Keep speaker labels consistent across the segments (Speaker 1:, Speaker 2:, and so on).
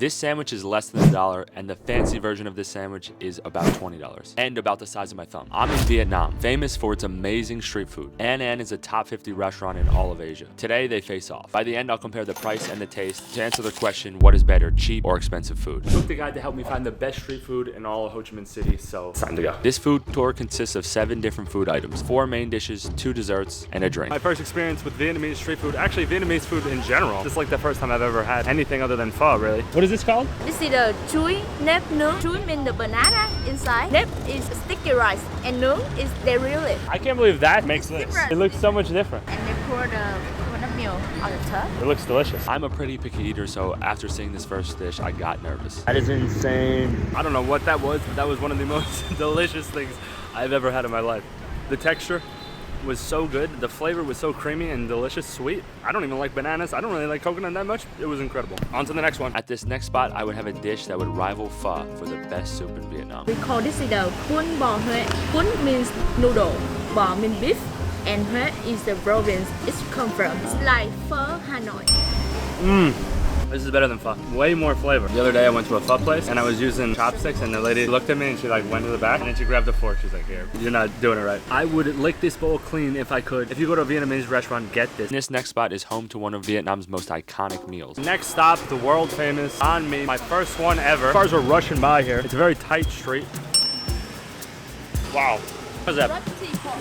Speaker 1: This sandwich is less than $1, and the fancy version of this sandwich is about $20 and about the size of my thumb. I'm in Vietnam, famous for its amazing street food. Anan is a top 50 restaurant in all of Asia. Today, they face off. By the end, I'll compare the price and the taste to answer the question, what is better, cheap or expensive food? I booked a guide to help me find the best street food in all of Ho Chi Minh City, so it's time to go. This food tour consists of 7 different food items, 4 main dishes, 2 desserts, and a drink. My first experience with Vietnamese street food, actually Vietnamese food in general. This is like the first time I've ever had anything other than pho, really. What is this called?
Speaker 2: This is the chuối nếp nướng. Chuối means the banana inside. Nếp is sticky rice, and nướng is dairy leaf.
Speaker 1: I can't believe that makes this.
Speaker 2: Different.
Speaker 1: It looks so much different.
Speaker 2: And they pour the coconut milk on the top.
Speaker 1: It looks delicious. I'm a pretty picky eater, so after seeing this first dish, I got nervous. That is insane. I don't know what that was, but that was one of the most delicious things I've ever had in my life. The texture was so good. The flavor was so creamy and delicious, sweet. I don't even like bananas. I don't really like coconut that much. It was incredible. On to the next one. At this next spot, I would have a dish that would rival pho for the best soup in Vietnam.
Speaker 2: We call this the cuốn bò Huế. Cuốn means noodle, bò means beef, and Huế is the province it's come from. It's like pho Hanoi.
Speaker 1: This is better than pho. Way more flavor. The other day I went to a pho place and I was using chopsticks and the lady looked at me and she like went to the back and then she grabbed the fork. She's like, here, you're not doing it right. I would lick this bowl clean if I could. If you go to a Vietnamese restaurant, get this. This next spot is home to one of Vietnam's most iconic meals. Next stop, the world famous An Mi. My first one ever. Cars are rushing by here. It's a very tight street. Wow. What is that?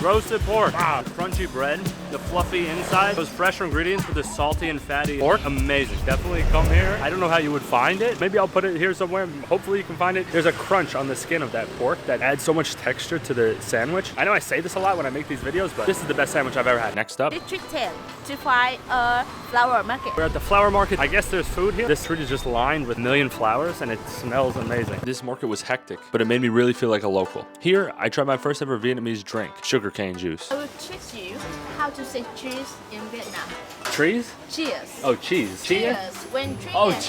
Speaker 1: Roasted pork. Wow. Crunchy bread, the fluffy inside, those fresh ingredients with the salty and fatty pork. Amazing. Definitely come here. I don't know how you would find it. Maybe I'll put it here somewhere. Hopefully you can find it. There's a crunch on the skin of that pork that adds so much texture to the sandwich. I know I say this a lot when I make these videos, but this is the best sandwich I've ever had. Next up.
Speaker 2: District 10 to find a flower market.
Speaker 1: We're at the flower market. I guess there's food here. This street is just lined with a million flowers and it smells amazing. This market was hectic, but it made me really feel like a local. Here, I tried my first ever Vietnamese drink, sugarcane juice.
Speaker 2: I will teach you how to say cheese in Vietnam.
Speaker 1: Trees?
Speaker 2: Cheers.
Speaker 1: Oh, cheese.
Speaker 2: Cheers. When drinking.
Speaker 1: Oh,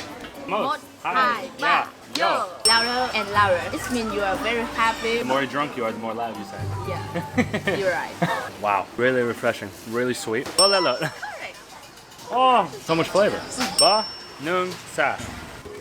Speaker 2: Một,
Speaker 1: hi.
Speaker 2: hai, ba, yo. Louder and louder. It means you are very happy.
Speaker 1: The more drunk you are, the more loud you say.
Speaker 2: Yeah, you're right.
Speaker 1: Wow, really refreshing, really sweet. Oh,
Speaker 2: Correct.
Speaker 1: oh, so much flavor. Ba, nung, sa.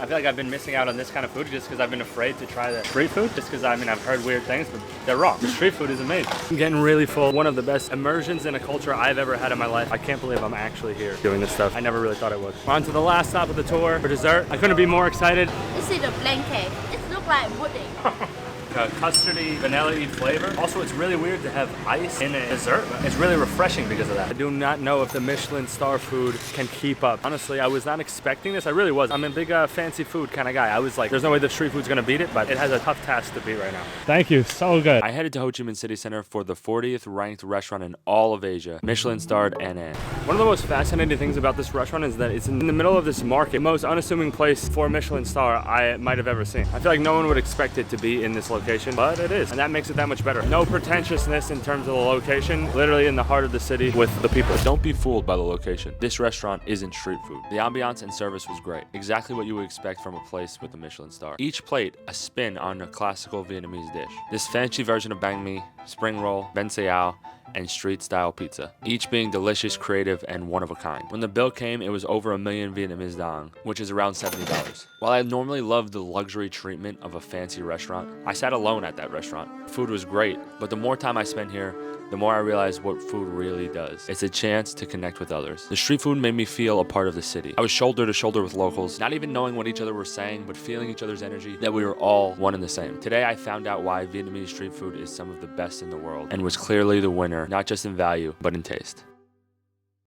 Speaker 1: I feel like I've been missing out on this kind of food just because I've been afraid to try the street food. Just because, I mean, I've heard weird things, but they're wrong. The street food is amazing. I'm getting really full. One of the best immersions in a culture I've ever had in my life. I can't believe I'm actually here doing this stuff. I never really thought I would. On to the last stop of the tour for dessert. I couldn't be more excited.
Speaker 2: This is the blanket. It looks like pudding.
Speaker 1: Custardy, vanilla-y flavor. Also, it's really weird to have ice in a dessert. It's really refreshing because of that. I do not know if the Michelin star food can keep up. Honestly, I was not expecting this. I really was. I'm a big fancy food kind of guy. I was like, there's no way the street food's gonna beat it, but it has a tough task to beat right now. Thank you, so good. I headed to Ho Chi Minh City Center for the 40th ranked restaurant in all of Asia, Michelin starred Anan. One of the most fascinating things about this restaurant is that it's in the middle of this market, the most unassuming place for a Michelin star I might have ever seen. I feel like no one would expect it to be in this location. But it is, and that makes it that much better. No pretentiousness in terms of the location, literally in the heart of the city with the people. Don't be fooled by the location. This restaurant isn't street food. The ambiance and service was great. Exactly what you would expect from a place with a Michelin star. Each plate, a spin on a classical Vietnamese dish. This fancy version of banh mi, spring roll, ben sao, and street-style pizza, each being delicious, creative, and one of a kind. When the bill came, it was over $1 million Vietnamese dong, which is around $70. While I normally love the luxury treatment of a fancy restaurant, I sat alone at that restaurant. Food was great, but the more time I spent here, the more I realized what food really does. It's a chance to connect with others. The street food made me feel a part of the city. I was shoulder to shoulder with locals, not even knowing what each other were saying, but feeling each other's energy, that we were all one and the same. Today, I found out why Vietnamese street food is some of the best in the world, and was clearly the winner, not just in value, but in taste.